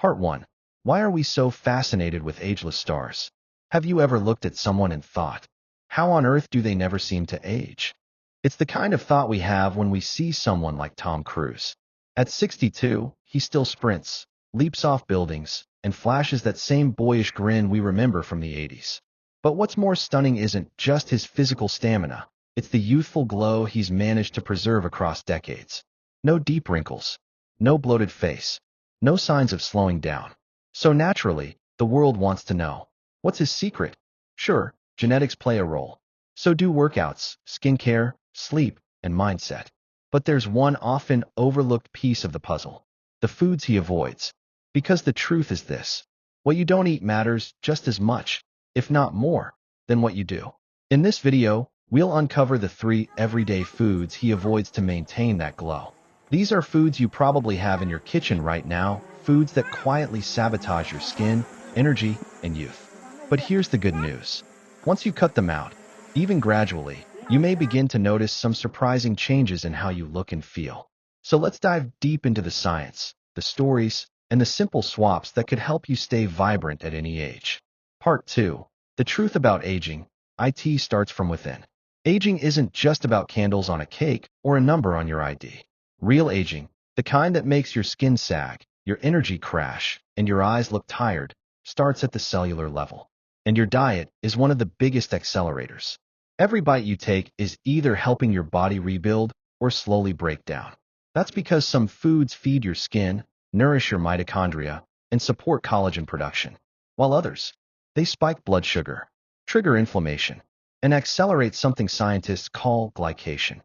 Part 1. Why are we so fascinated with ageless stars? Have you ever looked at someone and thought, how on earth do they never seem to age? It's the kind of thought we have when we see someone like Tom Cruise. At 62, he still sprints, leaps off buildings, and flashes that same boyish grin we remember from the 80s. But what's more stunning isn't just his physical stamina, it's the youthful glow he's managed to preserve across decades. No deep wrinkles, no bloated face, no signs of slowing down. So naturally, the world wants to know, what's his secret? Sure, genetics play a role. So do workouts, skincare, sleep, and mindset. But there's one often overlooked piece of the puzzle: the foods he avoids. Because the truth is this: what you don't eat matters just as much, if not more, than what you do. In this video, we'll uncover the 3 everyday foods he avoids to maintain that glow. These are foods you probably have in your kitchen right now, foods that quietly sabotage your skin, energy, and youth. But here's the good news. Once you cut them out, even gradually, you may begin to notice some surprising changes in how you look and feel. So let's dive deep into the science, the stories, and the simple swaps that could help you stay vibrant at any age. Part 2. The truth about aging. IT starts from within. Aging isn't just about candles on a cake or a number on your ID. Real aging, the kind that makes your skin sag, your energy crash, and your eyes look tired, starts at the cellular level. And your diet is one of the biggest accelerators. Every bite you take is either helping your body rebuild or slowly break down. That's because some foods feed your skin, nourish your mitochondria, and support collagen production, while others, they spike blood sugar, trigger inflammation, and accelerate something scientists call glycation.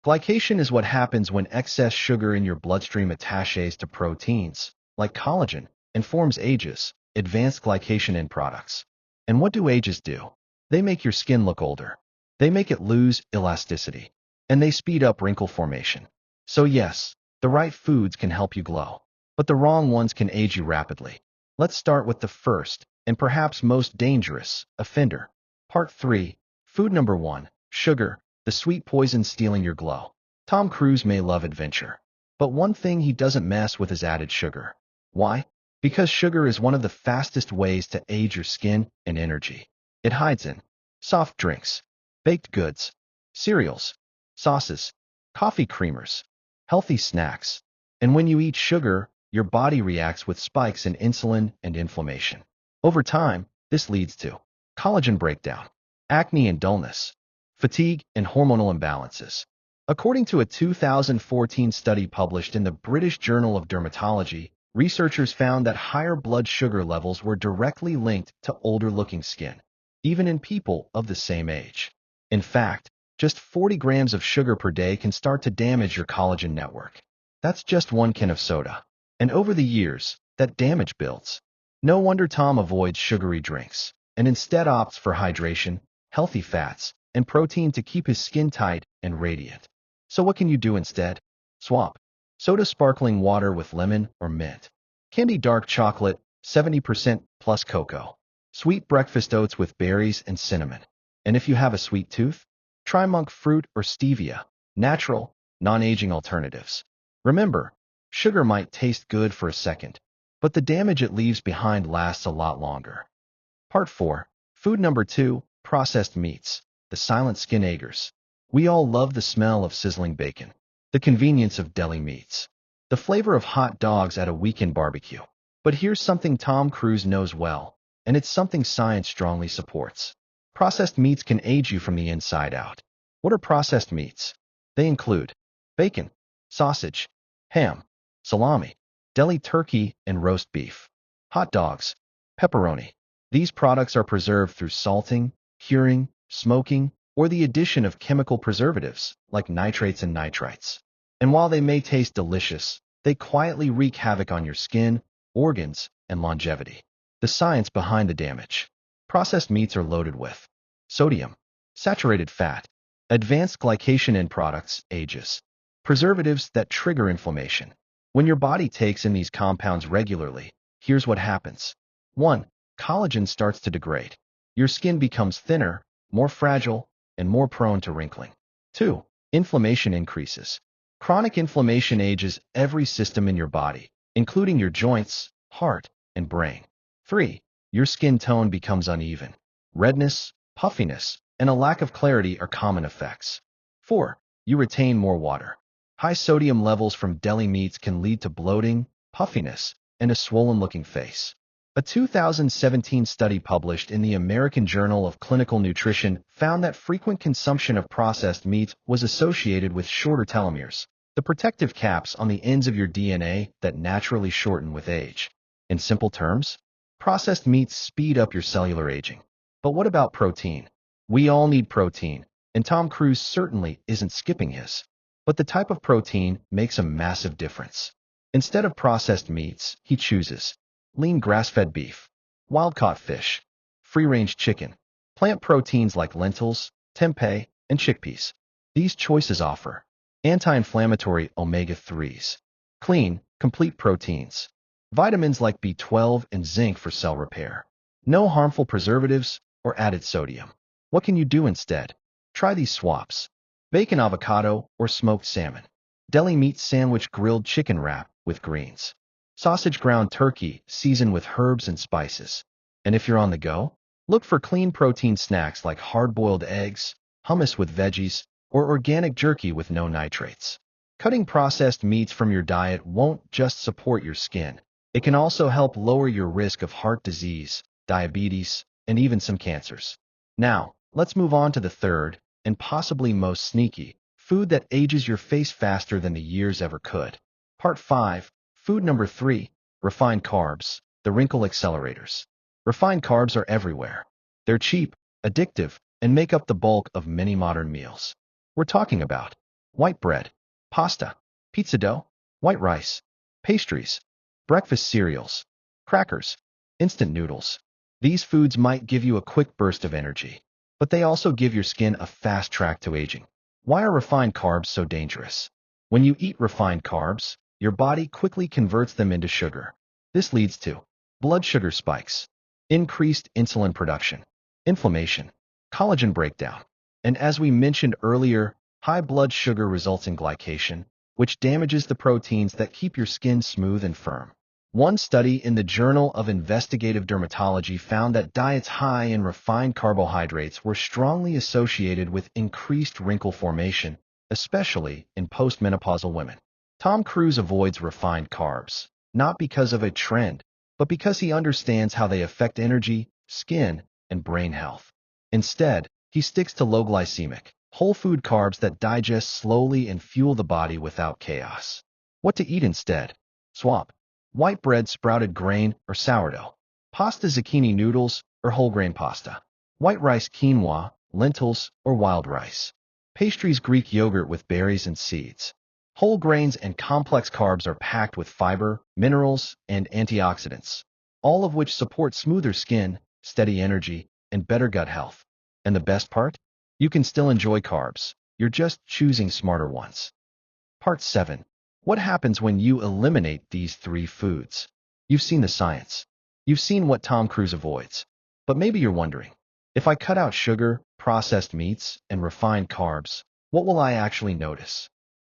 Glycation is what happens when excess sugar in your bloodstream attaches to proteins, like collagen, and forms ages, advanced glycation end products. And what do ages do? They make your skin look older. They make it lose elasticity. And they speed up wrinkle formation. So yes, the right foods can help you glow, but the wrong ones can age you rapidly. Let's start with the first, and perhaps most dangerous, offender. Part 3. Food number 1. Sugar, the sweet poison stealing your glow. Tom Cruise may love adventure, but one thing he doesn't mess with is added sugar. Why? Because sugar is one of the fastest ways to age your skin and energy. It hides in soft drinks, baked goods, cereals, sauces, coffee creamers, healthy snacks. And when you eat sugar, your body reacts with spikes in insulin and inflammation. Over time, this leads to collagen breakdown, acne and dullness, fatigue, and hormonal imbalances. According to a 2014 study published in the British Journal of Dermatology, researchers found that higher blood sugar levels were directly linked to older-looking skin, even in people of the same age. In fact, just 40 grams of sugar per day can start to damage your collagen network. That's just one can of soda. And over the years, that damage builds. No wonder Tom avoids sugary drinks, and instead opts for hydration, healthy fats, and protein to keep his skin tight and radiant. So what can you do instead? Swap soda sparkling water with lemon or mint. Candy dark chocolate, 70% plus cocoa. Sweet breakfast oats with berries and cinnamon. And if you have a sweet tooth, try monk fruit or stevia, natural, non-aging alternatives. Remember, sugar might taste good for a second, but the damage it leaves behind lasts a lot longer. Part 4. Food number 2. Processed meats, the silent skin eaters. We all love the smell of sizzling bacon, the convenience of deli meats, the flavor of hot dogs at a weekend barbecue. But here's something Tom Cruise knows well, and it's something science strongly supports. Processed meats can age you from the inside out. What are processed meats? They include bacon, sausage, ham, salami, deli turkey, and roast beef, hot dogs, pepperoni. These products are preserved through salting, curing, smoking, or the addition of chemical preservatives like nitrates and nitrites. And while they may taste delicious, they quietly wreak havoc on your skin, organs, and longevity. The science behind the damage. Processed meats are loaded with sodium, saturated fat, advanced glycation end products, ages, preservatives that trigger inflammation. When your body takes in these compounds regularly, here's what happens. 1. Collagen starts to degrade. Your skin becomes thinner, more fragile, and more prone to wrinkling. 2. Inflammation increases. Chronic inflammation ages every system in your body, including your joints, heart, and brain. 3. Your skin tone becomes uneven. Redness, puffiness, and a lack of clarity are common effects. 4. You retain more water. High sodium levels from deli meats can lead to bloating, puffiness, and a swollen-looking face. A 2017 study published in the American Journal of Clinical Nutrition found that frequent consumption of processed meat was associated with shorter telomeres, the protective caps on the ends of your DNA that naturally shorten with age. In simple terms, processed meats speed up your cellular aging. But what about protein? We all need protein, and Tom Cruise certainly isn't skipping his. But the type of protein makes a massive difference. Instead of processed meats, he chooses lean grass-fed beef, wild-caught fish, free-range chicken, plant proteins like lentils, tempeh, and chickpeas. These choices offer anti-inflammatory omega-3s, clean, complete proteins, vitamins like B12 and zinc for cell repair, no harmful preservatives or added sodium. What can you do instead? Try these swaps: bacon avocado or smoked salmon, deli meat sandwich grilled chicken wrap with greens, sausage ground turkey seasoned with herbs and spices. And if you're on the go, look for clean protein snacks like hard-boiled eggs, hummus with veggies, or organic jerky with no nitrates. Cutting processed meats from your diet won't just support your skin. It can also help lower your risk of heart disease, diabetes, and even some cancers. Now, let's move on to the third, and possibly most sneaky, food that ages your face faster than the years ever could. Part 5. Food number 3. Refined carbs, the wrinkle accelerators. Refined carbs are everywhere. They're cheap, addictive, and make up the bulk of many modern meals. We're talking about white bread, pasta, pizza dough, white rice, pastries, breakfast cereals, crackers, instant noodles. These foods might give you a quick burst of energy, but they also give your skin a fast track to aging. Why are refined carbs so dangerous? When you eat refined carbs, your body quickly converts them into sugar. This leads to blood sugar spikes, increased insulin production, inflammation, collagen breakdown, and as we mentioned earlier, high blood sugar results in glycation, which damages the proteins that keep your skin smooth and firm. One study in the Journal of Investigative Dermatology found that diets high in refined carbohydrates were strongly associated with increased wrinkle formation, especially in postmenopausal women. Tom Cruise avoids refined carbs, not because of a trend, but because he understands how they affect energy, skin, and brain health. Instead, he sticks to low-glycemic, whole food carbs that digest slowly and fuel the body without chaos. What to eat instead? Swap white bread, sprouted grain, or sourdough, pasta, zucchini noodles, or whole grain pasta, white rice, quinoa, lentils, or wild rice, pastries, Greek yogurt with berries and seeds. Whole grains and complex carbs are packed with fiber, minerals, and antioxidants, all of which support smoother skin, steady energy, and better gut health. And the best part? You can still enjoy carbs. You're just choosing smarter ones. Part 7. What happens when you eliminate these 3 foods? You've seen the science. You've seen what Tom Cruise avoids. But maybe you're wondering, if I cut out sugar, processed meats, and refined carbs, what will I actually notice?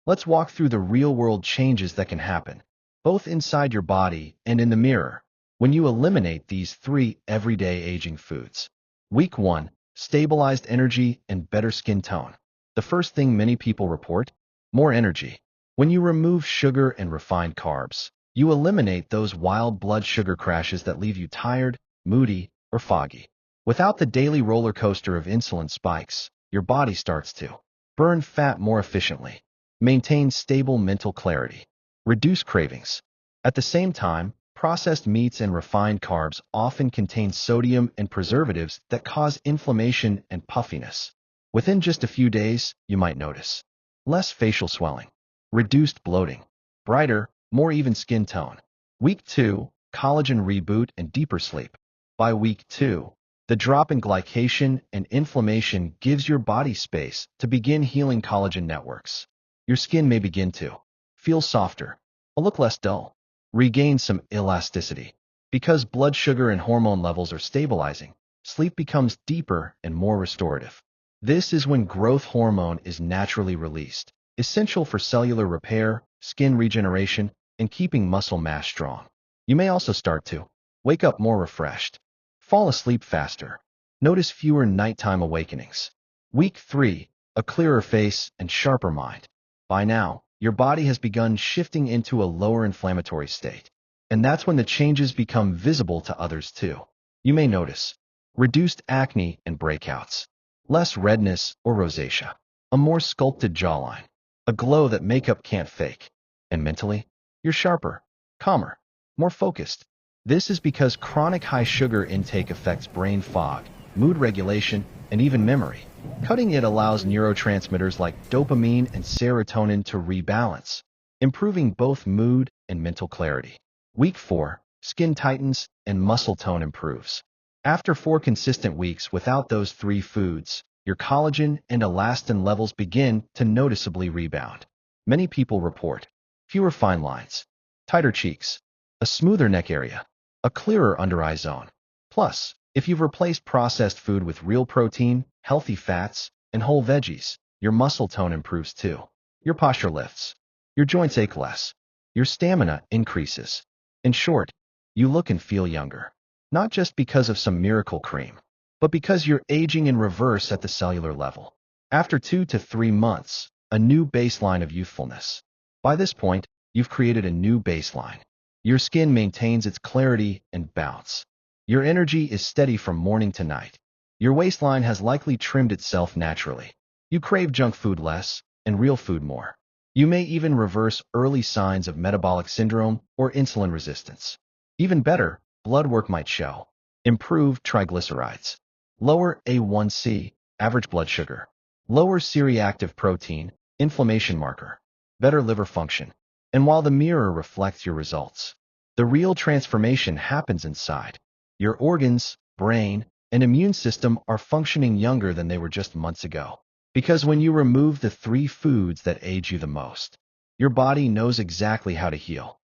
Let's walk through the real-world changes that can happen, both inside your body and in the mirror, when you eliminate these 3 everyday aging foods. Week 1. Stabilized energy and better skin tone. The first thing many people report? More energy. When you remove sugar and refined carbs, you eliminate those wild blood sugar crashes that leave you tired, moody, or foggy. Without the daily roller coaster of insulin spikes, your body starts to burn fat more efficiently, maintain stable mental clarity, reduce cravings. At the same time, processed meats and refined carbs often contain sodium and preservatives that cause inflammation and puffiness. Within just a few days, you might notice less facial swelling, reduced bloating, brighter, more even skin tone. Week 2. Collagen reboot and deeper sleep. By week 2, the drop in glycation and inflammation gives your body space to begin healing collagen networks. Your skin may begin to feel softer, look less dull, regain some elasticity. Because blood sugar and hormone levels are stabilizing, sleep becomes deeper and more restorative. This is when growth hormone is naturally released, essential for cellular repair, skin regeneration, and keeping muscle mass strong. You may also start to wake up more refreshed, fall asleep faster, notice fewer nighttime awakenings. Week 3, a clearer face and sharper mind. By now, your body has begun shifting into a lower inflammatory state, and that's when the changes become visible to others too. You may notice reduced acne and breakouts, less redness or rosacea, a more sculpted jawline, a glow that makeup can't fake. And mentally, you're sharper, calmer, more focused. This is because chronic high sugar intake affects brain fog, mood regulation, and even memory. Cutting it allows neurotransmitters like dopamine and serotonin to rebalance, improving both mood and mental clarity. Week 4, skin tightens and muscle tone improves. After 4 consistent weeks without those 3 foods, your collagen and elastin levels begin to noticeably rebound. Many people report fewer fine lines, tighter cheeks, a smoother neck area, a clearer under-eye zone. Plus, if you've replaced processed food with real protein, healthy fats, and whole veggies, your muscle tone improves too. Your posture lifts. Your joints ache less. Your stamina increases. In short, you look and feel younger. Not just because of some miracle cream, but because you're aging in reverse at the cellular level. After 2 to 3 months, a new baseline of youthfulness. By this point, you've created a new baseline. Your skin maintains its clarity and bounce. Your energy is steady from morning to night. Your waistline has likely trimmed itself naturally. You crave junk food less and real food more. You may even reverse early signs of metabolic syndrome or insulin resistance. Even better, blood work might show improved triglycerides, lower A1C, average blood sugar, lower C-reactive protein, inflammation marker, better liver function. And while the mirror reflects your results, the real transformation happens inside. Your organs, brain, and immune system are functioning younger than they were just months ago. Because when you remove the 3 foods that age you the most, your body knows exactly how to heal.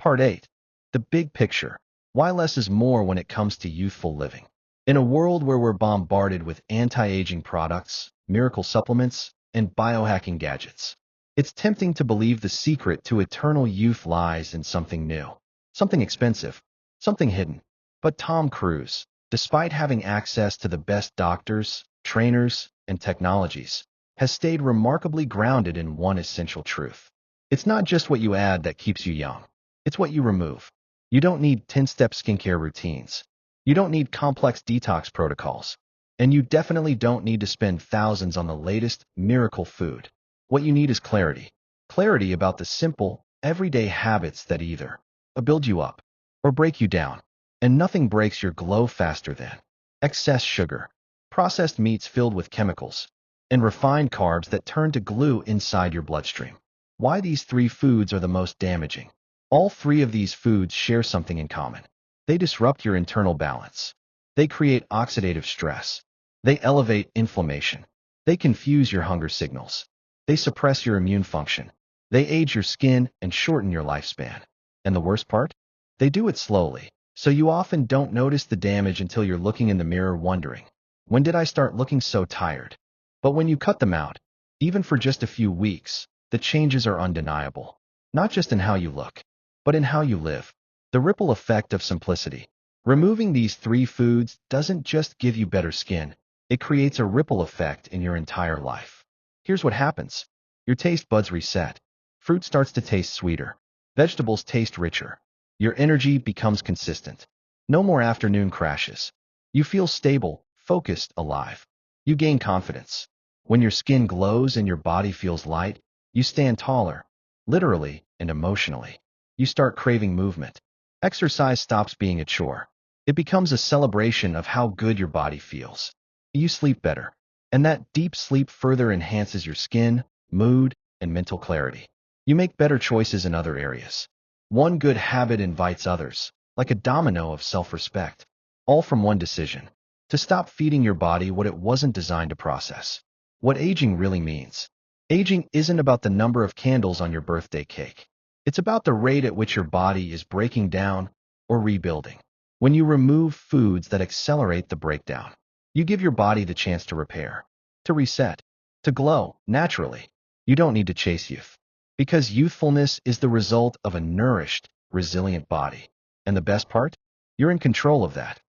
Part 8. The big picture. Why less is more when it comes to youthful living. In a world where we're bombarded with anti-aging products, miracle supplements, and biohacking gadgets, it's tempting to believe the secret to eternal youth lies in something new, something expensive, something hidden. But Tom Cruise, despite having access to the best doctors, trainers, and technologies, has stayed remarkably grounded in one essential truth. It's not just what you add that keeps you young. It's what you remove. You don't need 10-step skincare routines. You don't need complex detox protocols. And you definitely don't need to spend thousands on the latest miracle food. What you need is clarity. Clarity about the simple, everyday habits that either build you up or break you down. And nothing breaks your glow faster than excess sugar, processed meats filled with chemicals, and refined carbs that turn to glue inside your bloodstream. Why these 3 foods are the most damaging? All 3 of these foods share something in common. They disrupt your internal balance. They create oxidative stress. They elevate inflammation. They confuse your hunger signals. They suppress your immune function. They age your skin and shorten your lifespan. And the worst part? They do it slowly, so you often don't notice the damage until you're looking in the mirror wondering, when did I start looking so tired? But when you cut them out, even for just a few weeks, the changes are undeniable. Not just in how you look, but in how you live. The ripple effect of simplicity. Removing these 3 foods doesn't just give you better skin, it creates a ripple effect in your entire life. Here's what happens. Your taste buds reset. Fruit starts to taste sweeter. Vegetables taste richer. Your energy becomes consistent. No more afternoon crashes. You feel stable, focused, alive. You gain confidence. When your skin glows and your body feels light, you stand taller, literally and emotionally. You start craving movement. Exercise stops being a chore. It becomes a celebration of how good your body feels. You sleep better, and that deep sleep further enhances your skin, mood, and mental clarity. You make better choices in other areas. One good habit invites others, like a domino of self-respect, all from one decision: to stop feeding your body what it wasn't designed to process. What aging really means. Aging isn't about the number of candles on your birthday cake. It's about the rate at which your body is breaking down or rebuilding. When you remove foods that accelerate the breakdown, you give your body the chance to repair, to reset, to glow naturally. You don't need to chase youth, because youthfulness is the result of a nourished, resilient body. And the best part? You're in control of that.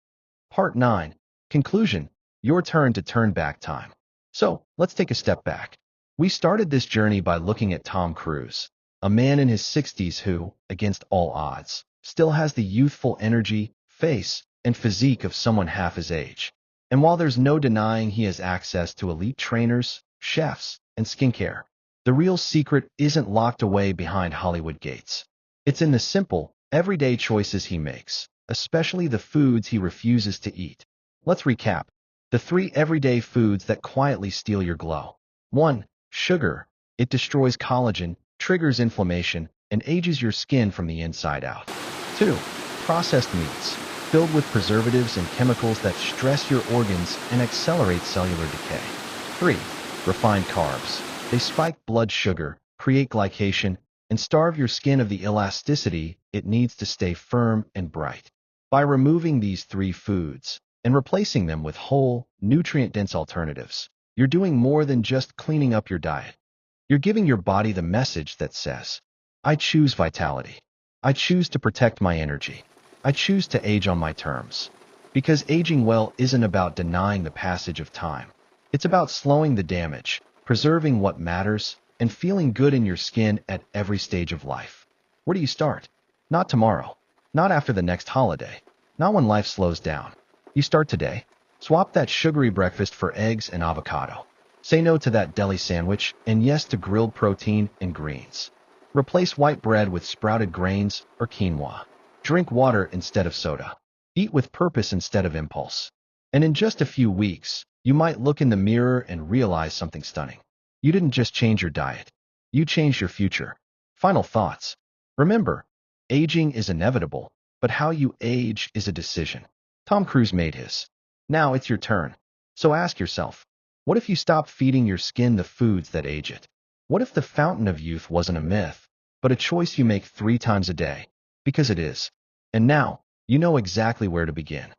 Part 9. Conclusion. Your turn to turn back time. So, let's take a step back. We started this journey by looking at Tom Cruise, a man in his 60s who, against all odds, still has the youthful energy, face, and physique of someone half his age. And while there's no denying he has access to elite trainers, chefs, and skincare, the real secret isn't locked away behind Hollywood gates. It's in the simple, everyday choices he makes, especially the foods he refuses to eat. Let's recap. The 3 everyday foods that quietly steal your glow. 1. Sugar. It destroys collagen, triggers inflammation, and ages your skin from the inside out. 2. Processed meats, filled with preservatives and chemicals that stress your organs and accelerate cellular decay. 3. Refined carbs. They spike blood sugar, create glycation, and starve your skin of the elasticity it needs to stay firm and bright. By removing these 3 foods and replacing them with whole, nutrient-dense alternatives, you're doing more than just cleaning up your diet. You're giving your body the message that says, I choose vitality. I choose to protect my energy. I choose to age on my terms. Because aging well isn't about denying the passage of time. It's about slowing the damage, preserving what matters, and feeling good in your skin at every stage of life. Where do you start? Not tomorrow. Not after the next holiday. Not when life slows down. You start today. Swap that sugary breakfast for eggs and avocado. Say no to that deli sandwich and yes to grilled protein and greens. Replace white bread with sprouted grains or quinoa. Drink water instead of soda. Eat with purpose instead of impulse. And in just a few weeks, you might look in the mirror and realize something stunning. You didn't just change your diet. You changed your future. Final thoughts. Remember, aging is inevitable, but how you age is a decision. Tom Cruise made his. Now it's your turn. So ask yourself, what if you stop feeding your skin the foods that age it? What if the fountain of youth wasn't a myth, but a choice you make 3 times a day? Because it is. And now, you know exactly where to begin.